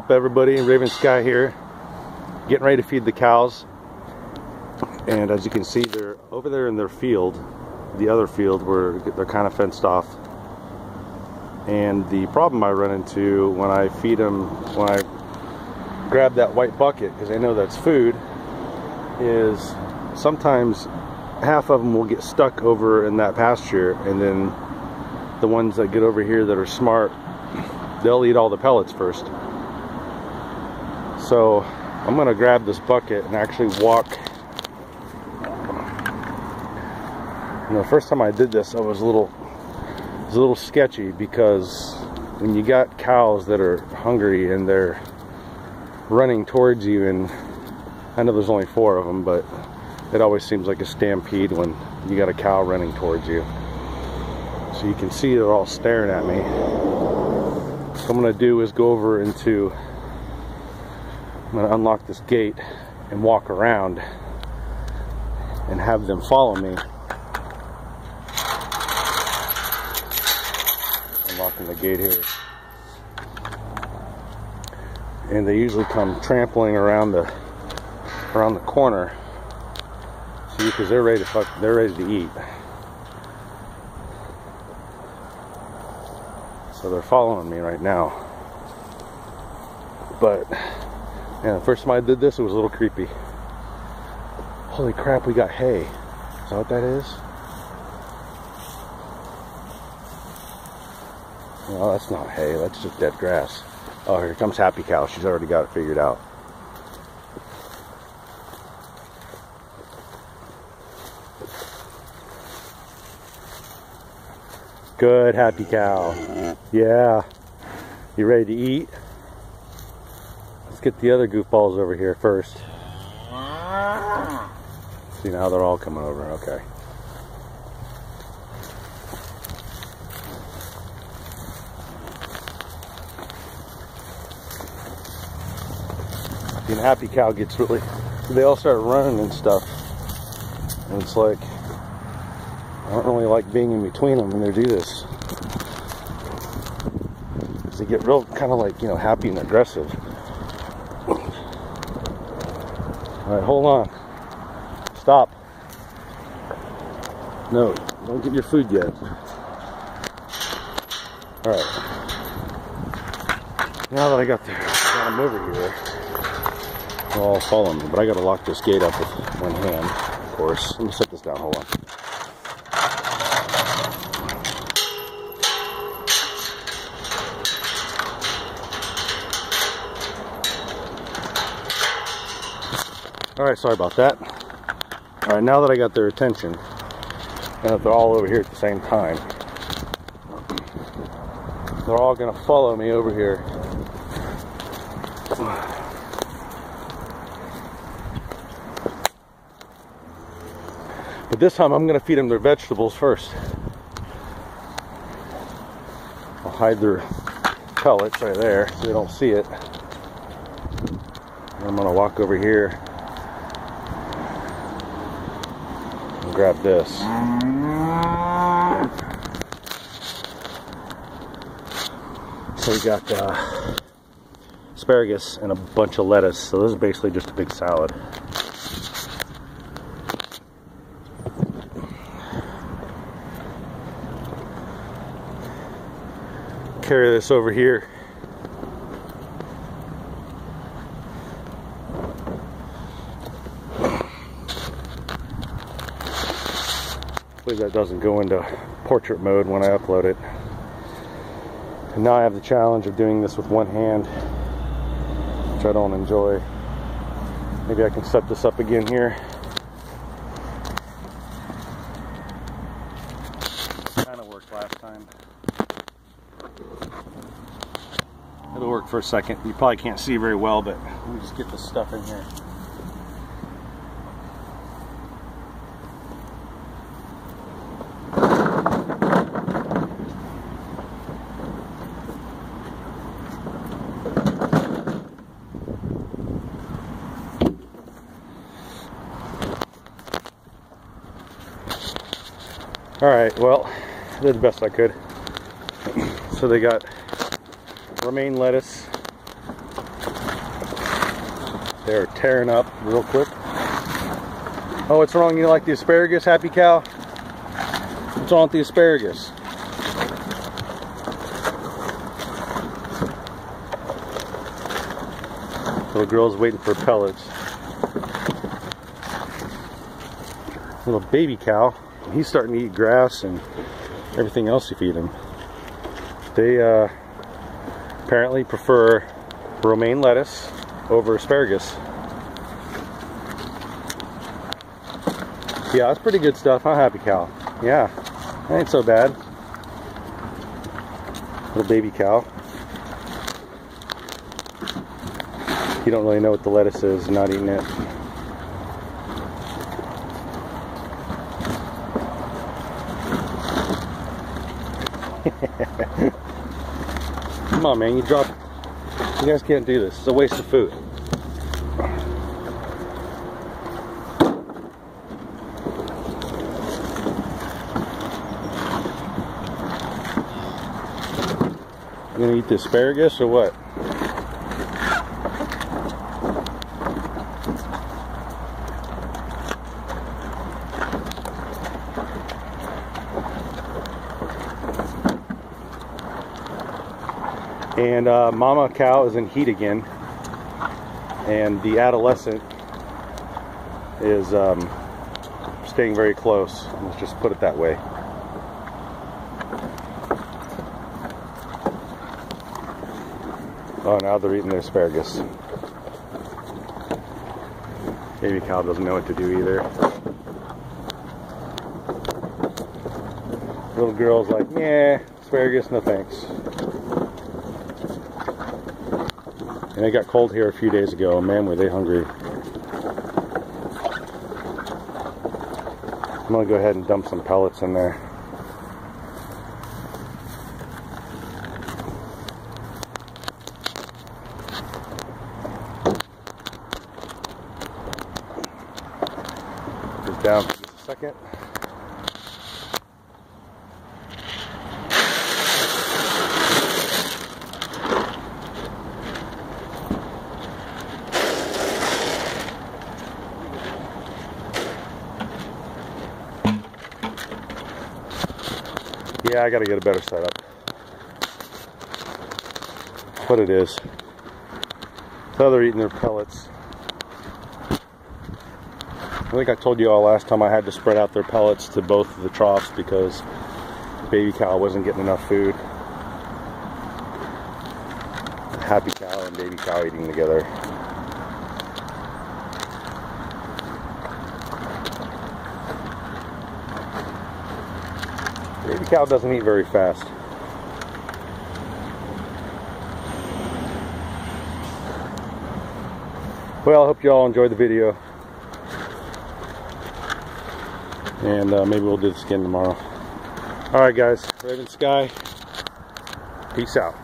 up, everybody? RavenSky here, getting ready to feed the cows. And as you can see, they're over there in their field, the other field where they're kind of fenced off. And the problem I run into when I feed them, when I grab that white bucket, because I know that's food, is sometimes half of them will get stuck over in that pasture, and then the ones that get over here that are smart, they'll eat all the pellets first. So I'm gonna grab this bucket and actually walk. You know, the first time I did this, I was a little sketchy, because when you got cows that are hungry and they're running towards you, and I know there's only 4 of them, but it always seems like a stampede when you got a cow running towards you. So you can see they're all staring at me. What I'm gonna do is go over into, I'm gonna unlock this gate and walk around and have them follow me. Unlocking the gate here. And they usually come trampling around the corner. See, because they're ready to eat. So they're following me right now. But man, the first time I did this, it was a little creepy. Holy crap, we got hay. Is that what that is? No, that's not hay, that's just dead grass. Oh, here comes Happy Cow. She's already got it figured out. Good, Happy Cow. Yeah. You ready to eat? Let's get the other goofballs over here first. See, now they're all coming over. Okay. And Happy Cow gets really, they all start running and stuff, and it's like, I don't really like being in between them when they do this, because they get real kind of like, you know, happy and aggressive. Alright, hold on. Stop. No, don't get your food yet. Alright. Now that I got them over here, they'll all follow me, but I gotta lock this gate up with one hand, of course. Let me set this down, hold on. Alright, sorry about that. Alright, now that I got their attention, and that they're all over here at the same time, they're all gonna follow me over here. But this time I'm going to feed them their vegetables first. I'll hide their pellets right there so they don't see it. And I'm going to walk over here and grab this. So we got asparagus and a bunch of lettuce. So this is basically just a big salad. Carry this over here. Hopefully that doesn't go into portrait mode when I upload it. And now I have the challenge of doing this with one hand, which I don't enjoy. Maybe I can set this up again here. Kind of worked last time. It'll work for a second. You probably can't see very well, but let me just get this stuff in here. Alright, well, I did the best I could. So they got romaine lettuce, They're tearing up real quick. Oh, what's wrong? You don't like the asparagus, happy cow? What's wrong with the asparagus? Little girl's waiting for pellets. Little baby cow, he's starting to eat grass and everything else you feed him. They apparently prefer romaine lettuce over asparagus. Yeah, that's pretty good stuff, huh, happy cow? Yeah, that ain't so bad. Little baby cow. You don't really know what the lettuce is, not eating it. Come on, man, you dropped. You guys can't do this. It's a waste of food. You gonna eat the asparagus or what? And mama cow is in heat again, and the adolescent is staying very close. Let's just put it that way. Oh, now they're eating the asparagus. Baby cow doesn't know what to do either. Little girl's like, yeah, asparagus, no thanks. And it got cold here a few days ago. Man, were they hungry. I'm gonna go ahead and dump some pellets in there. Put this down for just a second. Yeah, I gotta get a better setup. What it is. So they're eating their pellets. I think I told you all last time I had to spread out their pellets to both of the troughs because baby cow wasn't getting enough food. Happy cow and baby cow eating together. Baby cow doesn't eat very fast. Well, I hope you all enjoyed the video. And maybe we'll do this again tomorrow. Alright guys, Raven Sky, peace out.